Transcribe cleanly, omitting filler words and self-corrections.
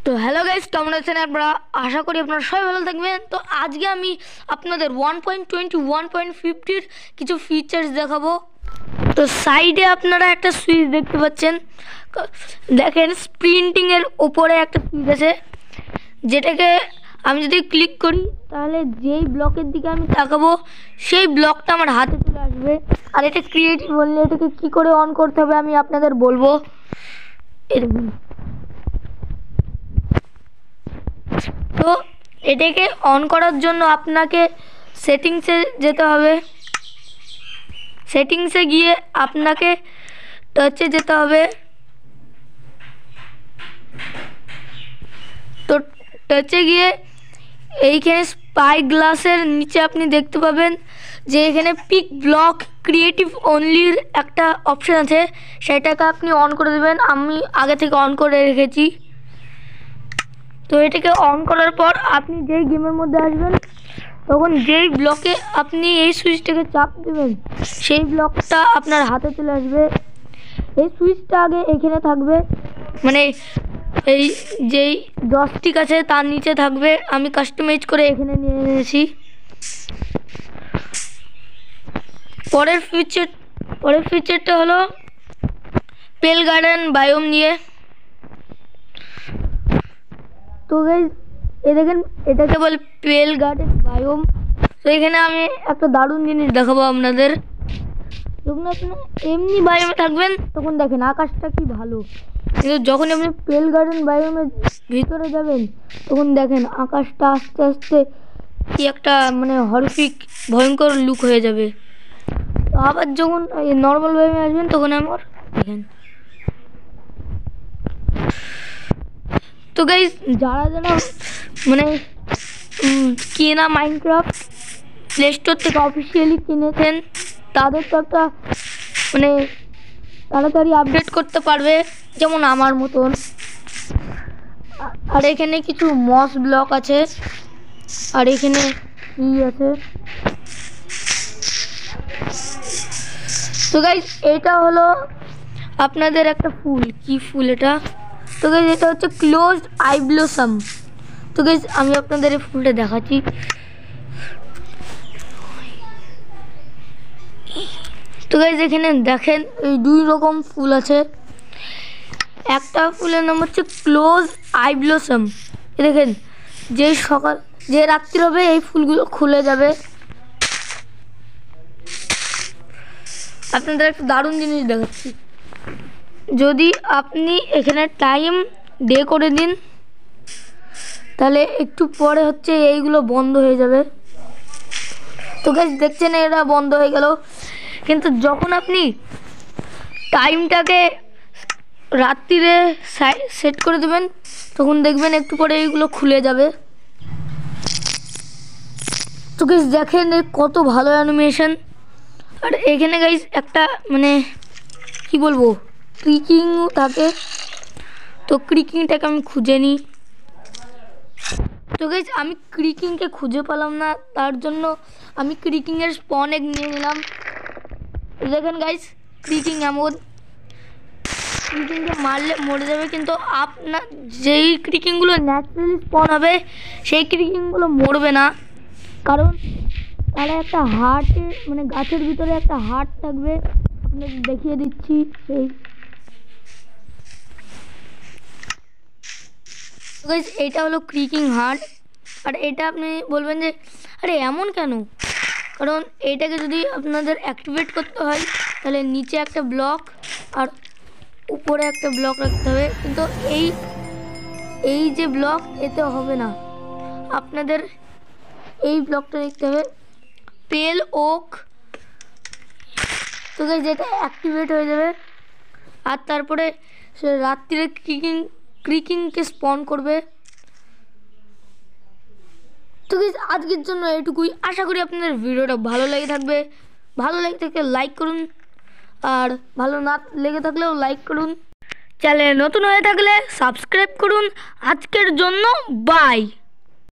তো hello guys, কেমন আছেন আপনারা? আশা করি আপনারা সবাই ভালো থাকবেন। তো আজকে আমি আপনাদের 1.20 1.50 কিছু ফিচার্স দেখাবো। তো সাইডে আপনারা একটা সুইচ দেখতে পাচ্ছেন, দেখেন স্প্রিন্টিংয়ের ওপরে একটা সুইচ আছে, যেটাকে আমি যদি ক্লিক করি তাহলে যেই ব্লকের দিকে আমি তাকাবো সেই ব্লকটা আমার হাতে চলে আসবে। আর এটা ক্রিয়েটিভ বললে এটাকে কী করে অন করতে হবে আমি আপনাদের বলবো। এরকম তো এটাকে অন করার জন্য আপনাকে সেটিংসে যেতে হবে। সেটিংসে গিয়ে আপনাকে টাচে যেতে হবে। তো টাচে গিয়ে এইখানে স্পাই গ্লাসের নিচে আপনি দেখতে পাবেন যে এখানে পিক ব্লক ক্রিয়েটিভ অনলির একটা অপশান আছে, সেটাকে আপনি অন করে দেবেন। আমি আগে থেকে অন করে রেখেছি। তো এটাকে অন করার পর আপনি যেই গেমের মধ্যে আসবেন তখন যেই ব্লকে আপনি এই সুইচটাকে চাপ দেবেন সেই ব্লকটা আপনার হাতে চলে আসবে। এই সুইচটা আগে এখানে থাকবে, মানে এই যেই জয়স্টিক আছে তার নিচে থাকবে। আমি কাস্টমাইজ করে এখানে নিয়ে এনেছি। পরের ফিচারটা হলো পেল গার্ডেন বায়োম নিয়ে। তো গাইস এই দেখেন, এটাকে বলে পেল গার্ডেন বায়োম। তো এখানে আমি একটা দারুণ জিনিস দেখাবো আপনাদের। যখন আপনি এমনি বায়োমে থাকবেন তখন দেখেন আকাশটা কি ভালো, কিন্তু যখন আপনি পেল গার্ডেন বায়োমের ভিতরে যাবেন তখন দেখেন আকাশটা আস্তে আস্তে কি একটা মানে হরফিক ভয়ঙ্কর লুক হয়ে যাবে। তো আবার যখন নর্মাল বায়োমে আসবেন তখন আমার দেখেন। তো গাইস যারা মানে কেনা মাইনক্রাফট প্লে স্টোর থেকে অফিসিয়ালি কিনেছেন তাদের তো একটা মানে তাড়াতাড়ি আপডেট করতে পারবে, যেমন আমার মতন। আর এখানে কিছু মস ব্লক আছে, আর এখানে ই আছে। তো গাইস এটা হলো আপনাদের একটা ফুল। কি ফুল এটা? তো গাইস এটা হচ্ছে ক্লোজড আই ব্লসম। তো গাইস আমি আপনাদের এই ফুলটা দেখাচ্ছি। তো গাইস এখানে দেখেন এই দুই রকম ফুল আছে। একটা ফুলের নাম হচ্ছে ক্লোজ আই ব্লসম। দেখেন যে রাত্রি হবে এই ফুলগুলো খুলে যাবে। আপনাদের একটা দারুণ জিনিস দেখাচ্ছি। যদি আপনি এখানে টাইম ডে করে দিন তাহলে একটু পরে হচ্ছে এইগুলো বন্ধ হয়ে যাবে। তো গাইস দেখছেন এরা বন্ধ হয়ে গেল, কিন্তু যখন আপনি টাইমটাকে রাত্রিরে সেট করে দেবেন তখন দেখবেন একটু পরে এইগুলো খুলে যাবে। তো গাইস দেখেন কত ভালো অ্যানিমেশন। আর এখানে গাইস একটা মানে কি বলবো ক্রিকিংও থাকে। তো ক্রিকিংটাকে আমি খুঁজে নিই। তো গাইস আমি ক্রিকিংকে খুঁজে পেলাম না, তার জন্য আমি ক্রিকিংয়ের স্পন এগ নিয়ে নিলাম। দেখেন গাইস ক্রিকিং এমন, ক্রিকিংকে মারলে মরে যাবে, কিন্তু আপনার যেই ক্রিকিংগুলো ন্যাচারালি স্পন হবে সেই ক্রিকিংগুলো মরবে না, কারণ তারা একটা হার্টে মানে গাছের ভিতরে একটা হার্ট থাকবে। আপনাদের দেখিয়ে দিচ্ছি সেই। গাইস এটা হলো ক্রিকিং হার্ট। আর এটা আপনি বলবেন যে আরে এমন কেন, কারণ এইটাকে যদি আপনাদের অ্যাক্টিভেট করতে হয় তাহলে নিচে একটা ব্লক আর উপরে একটা ব্লক রাখতে হবে, কিন্তু এই যে ব্লক এতে হবে না। আপনাদের এই ব্লকটা দেখতে হবে পেল ওক। তো গাইস যেটা অ্যাক্টিভেট হয়ে যাবে আর তারপরে সে রাত্রিরে ক্রিকিংকে স্পন করবে। তো গাইস আজকের জন্য এটুকুই। আশা করি আপনাদের ভিডিওটা ভালো লেগে থাকবে। ভালো লেগে থাকলে লাইক করুন, আর ভালো না লেগে থাকলেও লাইক করুন। চ্যানেলে নতুন হয়ে থাকলে সাবস্ক্রাইব করুন। আজকের জন্য বাই।